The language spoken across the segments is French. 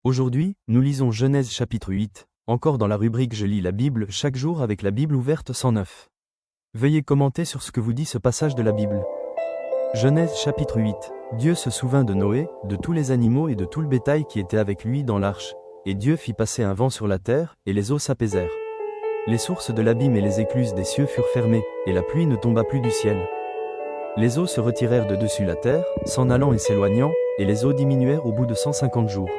Aujourd'hui, nous lisons Genèse chapitre 8, encore dans la rubrique Je lis la Bible chaque jour avec la Bible ouverte 109. Veuillez commenter sur ce que vous dit ce passage de la Bible. Genèse chapitre 8. Dieu se souvint de Noé, de tous les animaux et de tout le bétail qui était avec lui dans l'arche, et Dieu fit passer un vent sur la terre, et les eaux s'apaisèrent. Les sources de l'abîme et les écluses des cieux furent fermées, et la pluie ne tomba plus du ciel. Les eaux se retirèrent de dessus la terre, s'en allant et s'éloignant, et les eaux diminuèrent au bout de 150 jours.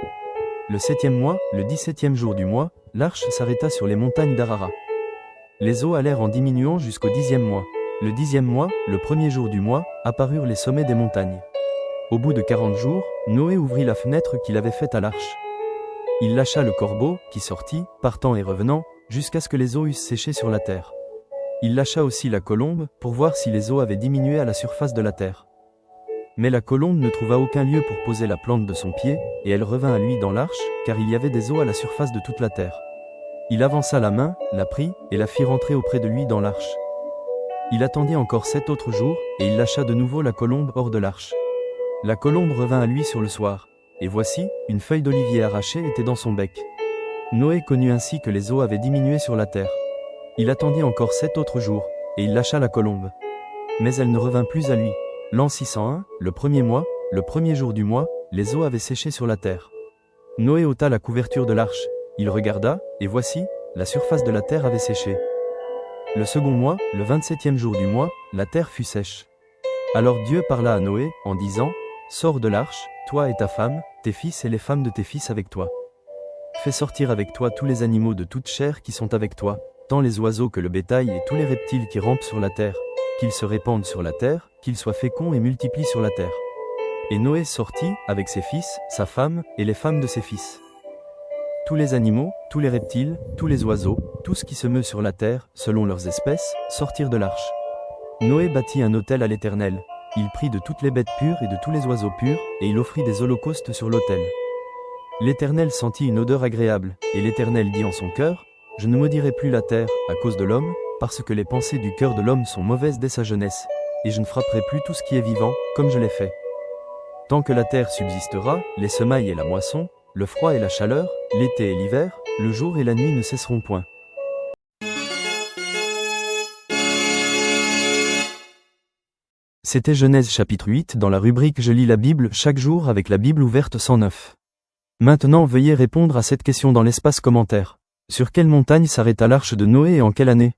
Le 7e mois, le 17e jour du mois, l'arche s'arrêta sur les montagnes d'Ararat. Les eaux allèrent en diminuant jusqu'au 10e mois. Le 10e mois, le 1er jour du mois, apparurent les sommets des montagnes. Au bout de 40 jours, Noé ouvrit la fenêtre qu'il avait faite à l'arche. Il lâcha le corbeau, qui sortit, partant et revenant, jusqu'à ce que les eaux eussent séché sur la terre. Il lâcha aussi la colombe, pour voir si les eaux avaient diminué à la surface de la terre. Mais la colombe ne trouva aucun lieu pour poser la plante de son pied, et elle revint à lui dans l'arche, car il y avait des eaux à la surface de toute la terre. Il avança la main, la prit, et la fit rentrer auprès de lui dans l'arche. Il attendit encore 7 autres jours, et il lâcha de nouveau la colombe hors de l'arche. La colombe revint à lui sur le soir, et voici, une feuille d'olivier arrachée était dans son bec. Noé connut ainsi que les eaux avaient diminué sur la terre. Il attendit encore 7 autres jours, et il lâcha la colombe. Mais elle ne revint plus à lui. L'an 601, le 1er mois, le 1er jour du mois, les eaux avaient séché sur la terre. Noé ôta la couverture de l'arche. Il regarda, et voici, la surface de la terre avait séché. Le second mois, le 27e jour du mois, la terre fut sèche. Alors Dieu parla à Noé, en disant, « Sors de l'arche, toi et ta femme, tes fils et les femmes de tes fils avec toi. Fais sortir avec toi tous les animaux de toute chair qui sont avec toi, tant les oiseaux que le bétail et tous les reptiles qui rampent sur la terre, qu'ils se répandent sur la terre, qu'ils soient féconds et multiplient sur la terre. » Et Noé sortit, avec ses fils, sa femme, et les femmes de ses fils. Tous les animaux, tous les reptiles, tous les oiseaux, tout ce qui se meut sur la terre, selon leurs espèces, sortirent de l'arche. Noé bâtit un autel à l'Éternel. Il prit de toutes les bêtes pures et de tous les oiseaux purs, et il offrit des holocaustes sur l'autel. L'Éternel sentit une odeur agréable, et l'Éternel dit en son cœur, « Je ne maudirai plus la terre, à cause de l'homme, parce que les pensées du cœur de l'homme sont mauvaises dès sa jeunesse, et je ne frapperai plus tout ce qui est vivant, comme je l'ai fait. Tant que la terre subsistera, les semailles et la moisson, le froid et la chaleur, l'été et l'hiver, le jour et la nuit ne cesseront point. » C'était Genèse chapitre 8 dans la rubrique Je lis la Bible chaque jour avec la Bible ouverte 109. Maintenant veuillez répondre à cette question dans l'espace commentaire. Sur quelle montagne s'arrêta l'arche de Noé et en quelle année ?